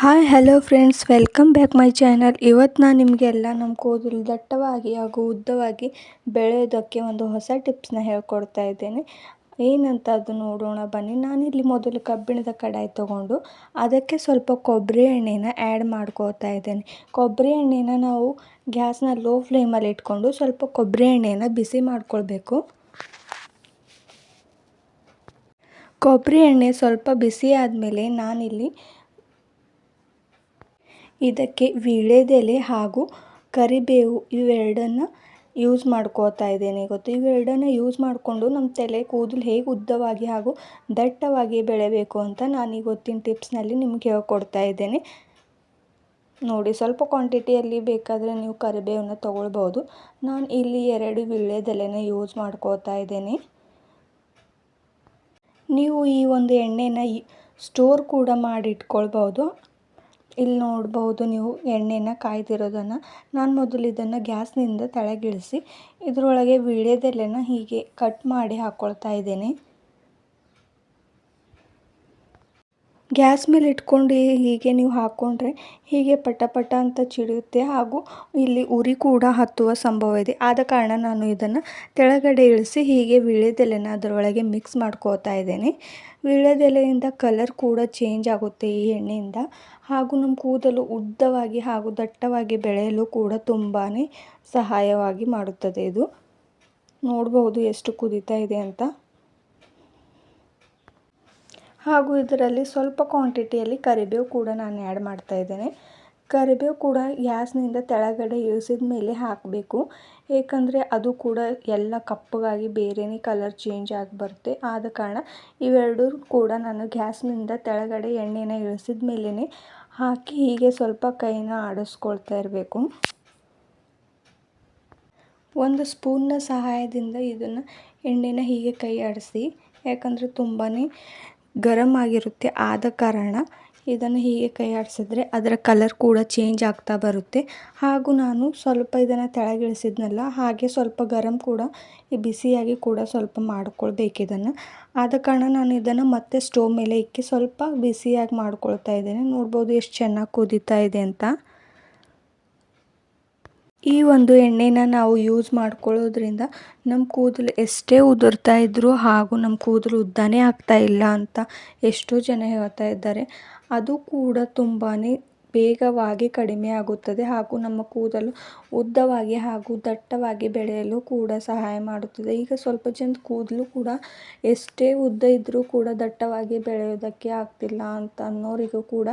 Hi hello friends, welcome back my channel. ಇವತ್ತು ನಾನು ನಿಮಗೆಲ್ಲ ನಮ್ಮ ಕೂದಲು ದಟ್ಟವಾಗಿ ಹಾಗೂ ಉದ್ದವಾಗಿ ಬೆಳೆಯೋದಕ್ಕೆ ಒಂದು ಹೊಸ ಟಿಪ್ಸ್ನ ಹೇಳ್ಕೊಡ್ತಾ ಇದ್ದೇನೆ. ಏನಂತ ಅದು ನೋಡೋಣ ಬನ್ನಿ. ನಾನಿಲ್ಲಿ ಮೊದಲು ಕಬ್ಬಿಣದ ಕಡಾಯಿ ತೊಗೊಂಡು ಅದಕ್ಕೆ ಸ್ವಲ್ಪ ಕೊಬ್ಬರಿ ಎಣ್ಣೆನ ಆ್ಯಡ್ ಮಾಡ್ಕೋತಾ ಇದ್ದೇನೆ. ಕೊಬ್ಬರಿ ಎಣ್ಣೆನ ನಾವು ಗ್ಯಾಸ್ನ ಲೋ ಫ್ಲೇಮಲ್ಲಿ ಇಟ್ಕೊಂಡು ಸ್ವಲ್ಪ ಕೊಬ್ಬರಿ ಎಣ್ಣೆನ ಬಿಸಿ ಮಾಡ್ಕೊಳ್ಬೇಕು. ಕೊಬ್ಬರಿ ಎಣ್ಣೆ ಸ್ವಲ್ಪ ಬಿಸಿ ಆದಮೇಲೆ ನಾನಿಲ್ಲಿ ಇದಕ್ಕೆ ವೀಳ್ಯದೆಲೆ ಹಾಗೂ ಕರಿಬೇವು ಇವೆರಡನ್ನು ಯೂಸ್ ಮಾಡ್ಕೋತಾ ಇದ್ದೇನೆ. ಇವೆರಡನ್ನು ಯೂಸ್ ಮಾಡಿಕೊಂಡು ನಮ್ಮ ತಲೆ ಕೂದಲು ಹೇಗೆ ಉದ್ದವಾಗಿ ಹಾಗೂ ದಟ್ಟವಾಗಿ ಬೆಳೆಯಬೇಕು ಅಂತ ನಾನು ಇವತ್ತಿನ ಟಿಪ್ಸ್ನಲ್ಲಿ ನಿಮ್ಗೆ ಹೇಳ್ಕೊಡ್ತಾ ಇದ್ದೇನೆ. ನೋಡಿ, ಸ್ವಲ್ಪ ಕ್ವಾಂಟಿಟಿಯಲ್ಲಿ ಬೇಕಾದರೆ ನೀವು ಕರಿಬೇವನ್ನ ತೊಗೊಳ್ಬೋದು. ನಾನು ಇಲ್ಲಿ 2 ವೀಳ್ಯದೆಲೆನ ಯೂಸ್ ಮಾಡ್ಕೋತಾ ಇದ್ದೇನೆ. ನೀವು ಈ ಒಂದು ಎಣ್ಣೆನ ಸ್ಟೋರ್ ಕೂಡ ಮಾಡಿ ಇಟ್ಕೊಳ್ಬೋದು. ಇಲ್ಲಿ ನೋಡ್ಬೋದು ನೀವು ಎಣ್ಣೆನ ಕಾಯ್ದಿರೋದನ್ನು. ನಾನು ಮೊದಲು ಇದನ್ನು ಗ್ಯಾಸ್ನಿಂದ ಕೆಳಗಿಳಿಸಿ ಇದರೊಳಗೆ ವೀಳ್ಯದೆಲೆನ ಹೀಗೆ ಕಟ್ ಮಾಡಿ ಹಾಕ್ಕೊಳ್ತಾ ಇದ್ದೇನೆ. ಗ್ಯಾಸ್ ಮೇಲೆ ಇಟ್ಕೊಂಡು ಹೀಗೆ ನೀವು ಹಾಕ್ಕೊಂಡ್ರೆ ಹೀಗೆ ಪಟ ಪಟ ಅಂತ ಚಿಡಿಯುತ್ತೆ ಹಾಗೂ ಇಲ್ಲಿ ಉರಿ ಕೂಡ ಹತ್ತುವ ಸಂಭವ ಇದೆ. ಆದ ಕಾರಣ ನಾನು ಇದನ್ನು ಕೆಳಗಡೆ ಇಳಿಸಿ ಹೀಗೆ ವೀಳ್ಯದೆಲೆನ ಅದರೊಳಗೆ ಮಿಕ್ಸ್ ಮಾಡ್ಕೋತಾ ಇದ್ದೇನೆ. ವೀಳ್ಯದೆಲೆಯಿಂದ ಕಲರ್ ಕೂಡ ಚೇಂಜ್ ಆಗುತ್ತೆ ಈ ಎಣ್ಣೆಯಿಂದ, ಹಾಗೂ ನಮ್ಮ ಕೂದಲು ಉದ್ದವಾಗಿ ಹಾಗೂ ದಟ್ಟವಾಗಿ ಬೆಳೆಯಲು ಕೂಡ ತುಂಬಾ ಸಹಾಯವಾಗಿ ಮಾಡುತ್ತದೆ. ಇದು ನೋಡಬಹುದು ಎಷ್ಟು ಕುದೀತಾ ಇದೆ ಅಂತ. ಹಾಗೂ ಇದರಲ್ಲಿ ಸ್ವಲ್ಪ ಕ್ವಾಂಟಿಟಿಯಲ್ಲಿ ಕರಿಬೇವು ಕೂಡ ನಾನು ಆ್ಯಡ್ ಮಾಡ್ತಾ ಇದ್ದೇನೆ. ಕರಿಬೇವು ಕೂಡ ಗ್ಯಾಸ್ನಿಂದ ಕೆಳಗಡೆ ಇಳಿಸಿದ ಮೇಲೆ ಹಾಕಬೇಕು, ಏಕೆಂದರೆ ಅದು ಕೂಡ ಎಲ್ಲ ಕಪ್ಪಗಾಗಿ ಬೇರೆಯೇ ಕಲರ್ ಚೇಂಜ್ ಆಗಿ ಬರುತ್ತೆ. ಆದ ಕಾರಣ ಇವೆರಡೂ ಕೂಡ ನಾನು ಗ್ಯಾಸ್ನಿಂದ ಕೆಳಗಡೆ ಎಣ್ಣೆನ ಇಳಿಸಿದ ಮೇಲೇ ಹಾಕಿ ಹೀಗೆ ಸ್ವಲ್ಪ ಕೈನ ಆಡಿಸ್ಕೊಳ್ತಾ ಇರಬೇಕು. ಒಂದು ಸ್ಪೂನ್ನ ಸಹಾಯದಿಂದ ಇದನ್ನು ಎಣ್ಣೆನ ಹೀಗೆ ಕೈ ಆಡಿಸಿ, ಯಾಕಂದರೆ ತುಂಬಾ ಗರಂ ಆಗಿರುತ್ತೆ. ಆದ ಕಾರಣ ಇದನ್ನು ಹೀಗೆ ಕೈ ಆಡಿಸಿದ್ರೆ ಅದರ ಕಲರ್ ಕೂಡ ಚೇಂಜ್ ಆಗ್ತಾ ಬರುತ್ತೆ. ಹಾಗೂ ನಾನು ಸ್ವಲ್ಪ ಇದನ್ನು ಕೆಳಗಿಳಿಸಿದ್ನಲ್ಲ, ಹಾಗೆ ಸ್ವಲ್ಪ ಗರಂ ಕೂಡ ಬಿಸಿಯಾಗಿ ಕೂಡ ಸ್ವಲ್ಪ ಮಾಡ್ಕೊಳ್ಬೇಕು ಇದನ್ನು. ಆದ ಕಾರಣ ನಾನು ಇದನ್ನು ಮತ್ತೆ ಸ್ಟೋವ್ ಮೇಲೆ ಇಕ್ಕಿ ಸ್ವಲ್ಪ ಬಿಸಿಯಾಗಿ ಮಾಡ್ಕೊಳ್ತಾ ಇದ್ದೇನೆ. ನೋಡ್ಬೋದು ಎಷ್ಟು ಚೆನ್ನಾಗಿ ಕುದೀತಾ ಇದೆ ಅಂತ. ಈ ಒಂದು ಎಣ್ಣೆನ ನಾವು ಯೂಸ್ ಮಾಡ್ಕೊಳ್ಳೋದ್ರಿಂದ ನಮ್ಮ ಕೂದಲು ಎಷ್ಟೇ ಉದುರ್ತಾ ಇದ್ದರೂ ಹಾಗೂ ನಮ್ಮ ಕೂದಲು ಉದ್ದನೇ ಆಗ್ತಾ ಇಲ್ಲ ಅಂತ ಎಷ್ಟೋ ಜನ ಹೇಳ್ತಾ ಇದ್ದಾರೆ. ಅದು ಕೂಡ ತುಂಬಾ ಬೇಗವಾಗಿ ಕಡಿಮೆ ಆಗುತ್ತದೆ ಹಾಗೂ ನಮ್ಮ ಕೂದಲು ಉದ್ದವಾಗಿ ಹಾಗೂ ದಟ್ಟವಾಗಿ ಬೆಳೆಯಲು ಕೂಡ ಸಹಾಯ ಮಾಡುತ್ತದೆ. ಈಗ ಸ್ವಲ್ಪ ಜನ ಕೂದಲು ಕೂಡ ಎಷ್ಟೇ ಉದ್ದ ಇದ್ದರೂ ಕೂಡ ದಟ್ಟವಾಗಿ ಬೆಳೆಯೋದಕ್ಕೆ ಆಗ್ತಿಲ್ಲ ಅಂತ ಅನ್ನೋರಿಗೂ ಕೂಡ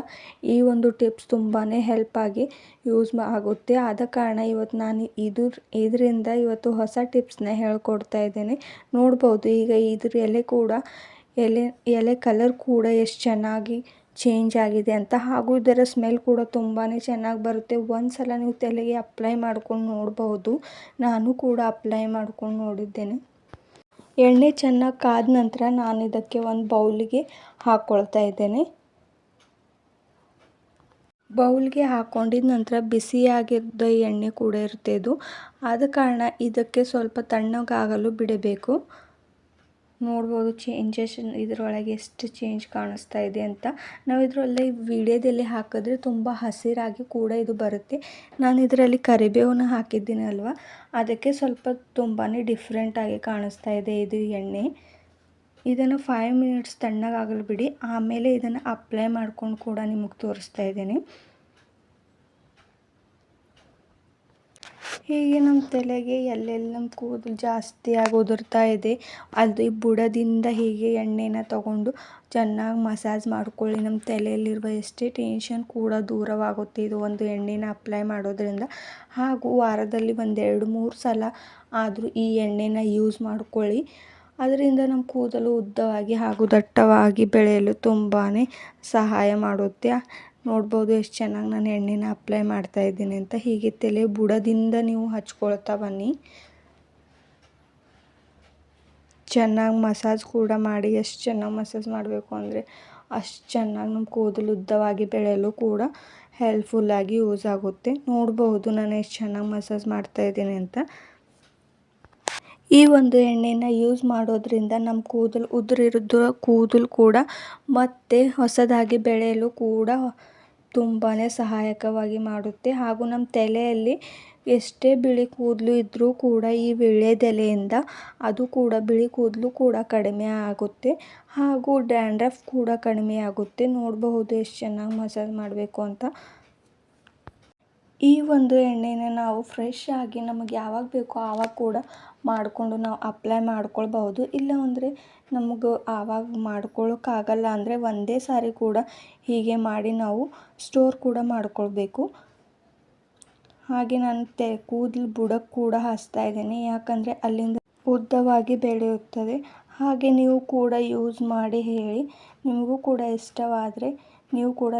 ಈ ಒಂದು ಟಿಪ್ಸ್ ತುಂಬಾ ಹೆಲ್ಪ್ ಆಗಿ ಯೂಸ್ ಆಗುತ್ತೆ. ಆದ ಕಾರಣ ಇವತ್ತು ನಾನು ಇದರಿಂದ ಇವತ್ತು ಹೊಸ ಟಿಪ್ಸ್ನ ಹೇಳ್ಕೊಡ್ತಾ ಇದ್ದೇನೆ. ನೋಡ್ಬೋದು ಈಗ ಇದ್ರ ಎಲೆ ಕಲರ್ ಕೂಡ ಎಷ್ಟು ಚೆನ್ನಾಗಿ ಚೇಂಜ್ ಆಗಿದೆ ಅಂತ, ಹಾಗೂ ಇದರ ಸ್ಮೆಲ್ ಕೂಡ ತುಂಬಾ ಚೆನ್ನಾಗಿ ಬರುತ್ತೆ. ಒಂದು ಸಲ ನೀವು ತಲೆಗೆ ಅಪ್ಲೈ ಮಾಡ್ಕೊಂಡು ನೋಡಬಹುದು. ನಾನು ಕೂಡ ಅಪ್ಲೈ ಮಾಡ್ಕೊಂಡು ನೋಡಿದ್ದೇನೆ. ಎಣ್ಣೆ ಚೆನ್ನಾಗಿ ಕಾದ ನಂತರ ನಾನು ಇದಕ್ಕೆ ಒಂದು ಬೌಲಿಗೆ ಹಾಕ್ಕೊಳ್ತಾ ಇದ್ದೇನೆ. ಬೌಲ್ಗೆ ಹಾಕ್ಕೊಂಡಿದ ನಂತರ ಬಿಸಿಯಾಗಿದ್ದ ಎಣ್ಣೆ ಕೂಡ ಇರುತ್ತೆ ಇದು. ಆದ ಕಾರಣ ಇದಕ್ಕೆ ಸ್ವಲ್ಪ ತಣ್ಣಗಾಗಲು ಬಿಡಬೇಕು. ನೋಡ್ಬೋದು ಚೇಂಜಸ್ ಇದರೊಳಗೆ ಎಷ್ಟು ಚೇಂಜ್ ಕಾಣಿಸ್ತಾ ಇದೆ ಅಂತ. ನಾವು ಇದರಲ್ಲಿ ವೀಳ್ಯದೆಲೆ ಹಾಕಿದ್ರೆ ತುಂಬ ಹಸಿರಾಗಿ ಕೂಡ ಇದು ಬರುತ್ತೆ. ನಾನು ಇದರಲ್ಲಿ ಕರಿಬೇವನ್ನ ಹಾಕಿದ್ದೀನಿ ಅಲ್ವಾ, ಅದಕ್ಕೆ ಸ್ವಲ್ಪ ತುಂಬಾ ಡಿಫ್ರೆಂಟಾಗಿ ಕಾಣಿಸ್ತಾ ಇದೆ ಇದು ಎಣ್ಣೆ. ಇದನ್ನು 5 ಮಿನಿಟ್ಸ್ ತಣ್ಣಗಾಗಲು ಬಿಡಿ, ಆಮೇಲೆ ಇದನ್ನು ಅಪ್ಲೈ ಮಾಡ್ಕೊಂಡು ಕೂಡ ನಿಮಗೆ ತೋರಿಸ್ತಾ ಇದ್ದೀನಿ. ಹೀಗೆ ನಮ್ಮ ತಲೆಗೆ ಎಲ್ಲೆಲ್ಲಿ ನಮ್ಮ ಕೂದಲು ಜಾಸ್ತಿಯಾಗಿ ಉದುರ್ತಾ ಇದೆ ಅದು ಬುಡದಿಂದ ಹೀಗೆ ಎಣ್ಣೆನ ತಗೊಂಡು ಚೆನ್ನಾಗಿ ಮಸಾಜ್ ಮಾಡ್ಕೊಳ್ಳಿ. ನಮ್ಮ ತಲೆಯಲ್ಲಿರುವ ಎಷ್ಟೇ ಟೆನ್ಷನ್ ಕೂಡ ದೂರವಾಗುತ್ತೆ ಇದು ಒಂದು ಎಣ್ಣೆನ ಅಪ್ಲೈ ಮಾಡೋದ್ರಿಂದ. ಹಾಗೂ ವಾರದಲ್ಲಿ 1-2-3 ಸಲ ಆದರೂ ಈ ಎಣ್ಣೆನ ಯೂಸ್ ಮಾಡ್ಕೊಳ್ಳಿ. ಅದರಿಂದ ನಮ್ಮ ಕೂದಲು ಉದ್ದವಾಗಿ ಹಾಗೂ ದಟ್ಟವಾಗಿ ಬೆಳೆಯಲು ತುಂಬಾ ಸಹಾಯ ಮಾಡುತ್ತೆ. ನೋಡ್ಬೋದು ಎಷ್ಟು ಚೆನ್ನಾಗಿ ನಾನು ಎಣ್ಣೆನ ಅಪ್ಲೈ ಮಾಡ್ತಾ ಇದ್ದೀನಿ ಅಂತ. ಹೀಗೆ ತಲೆ ಬುಡದಿಂದ ನೀವು ಹಚ್ಕೊಳ್ತಾ ಬನ್ನಿ. ಚೆನ್ನಾಗಿ ಮಸಾಜ್ ಕೂಡ ಮಾಡಿ. ಎಷ್ಟು ಚೆನ್ನಾಗಿ ಮಸಾಜ್ ಮಾಡಬೇಕು ಅಂದರೆ ಅಷ್ಟು ಚೆನ್ನಾಗಿ ನಮ್ಮ ಕೂದಲು ಉದ್ದವಾಗಿ ಬೆಳೆಯಲು ಕೂಡ ಹೆಲ್ಪ್ಫುಲ್ಲಾಗಿ ಯೂಸ್ ಆಗುತ್ತೆ. ನೋಡಬಹುದು ನಾನು ಎಷ್ಟು ಚೆನ್ನಾಗಿ ಮಸಾಜ್ ಮಾಡ್ತಾ ಇದ್ದೀನಿ ಅಂತ. ಈ ಒಂದು ಎಣ್ಣೆನ ಯೂಸ್ ಮಾಡೋದ್ರಿಂದ ನಮ್ಮ ಉದುರಿರೋ ಕೂದಲು ಕೂಡ ಮತ್ತೆ ಹೊಸದಾಗಿ ಬೆಳೆಯಲು ಕೂಡ ತುಂಬಾ ಸಹಾಯಕವಾಗಿ ಮಾಡುತ್ತೆ. ಹಾಗೂ ನಮ್ಮ ತಲೆಯಲ್ಲಿ ಎಷ್ಟೇ ಬಿಳಿ ಕೂದಲು ಇದ್ದರೂ ಕೂಡ ಈ ವೀಳ್ಯದೆಲೆಯಿಂದ ಅದು ಕೂಡ ಬಿಳಿ ಕೂದಲು ಕೂಡ ಕಡಿಮೆ ಆಗುತ್ತೆ. ಹಾಗೂ ಡ್ಯಾಂಡ್ರಫ್ ಕೂಡ ಕಡಿಮೆ ಆಗುತ್ತೆ. ನೋಡಬಹುದು ಎಷ್ಟು ಚೆನ್ನಾಗಿ ಮಸಾಜ್ ಮಾಡಬೇಕು ಅಂತ. ಈ ಒಂದು ಎಣ್ಣೆನ ನಾವು ಫ್ರೆಶ್ ಆಗಿ ನಮಗೆ ಯಾವಾಗ ಬೇಕೋ ಆವಾಗ ಕೂಡ ಮಾಡಿಕೊಂಡು ನಾವು ಅಪ್ಲೈ ಮಾಡ್ಕೊಳ್ಬಹುದು. ಇಲ್ಲ ಅಂದರೆ ನಮಗೆ ಆವಾಗ ಮಾಡ್ಕೊಳ್ಳೋಕ್ಕಾಗಲ್ಲ ಅಂದರೆ ಒಂದೇ ಸಾರಿ ಕೂಡ ಹೀಗೆ ಮಾಡಿ ನಾವು ಸ್ಟೋರ್ ಕೂಡ ಮಾಡ್ಕೊಳ್ಬೇಕು. ಹಾಗೆ ನಾನು ಕೂದಲು ಬುಡಕ್ಕೆ ಕೂಡ ಹಚ್ತಾ ಇದ್ದೀನಿ, ಯಾಕಂದರೆ ಅಲ್ಲಿಂದ ಉದ್ದವಾಗಿ ಬೆಳೆಯುತ್ತದೆ. ಹಾಗೆ ನೀವು ಕೂಡ ಯೂಸ್ ಮಾಡಿ ಹೇಳಿ. ನಿಮಗೂ ಕೂಡ ಇಷ್ಟವಾದರೆ ನೀವು ಕೂಡ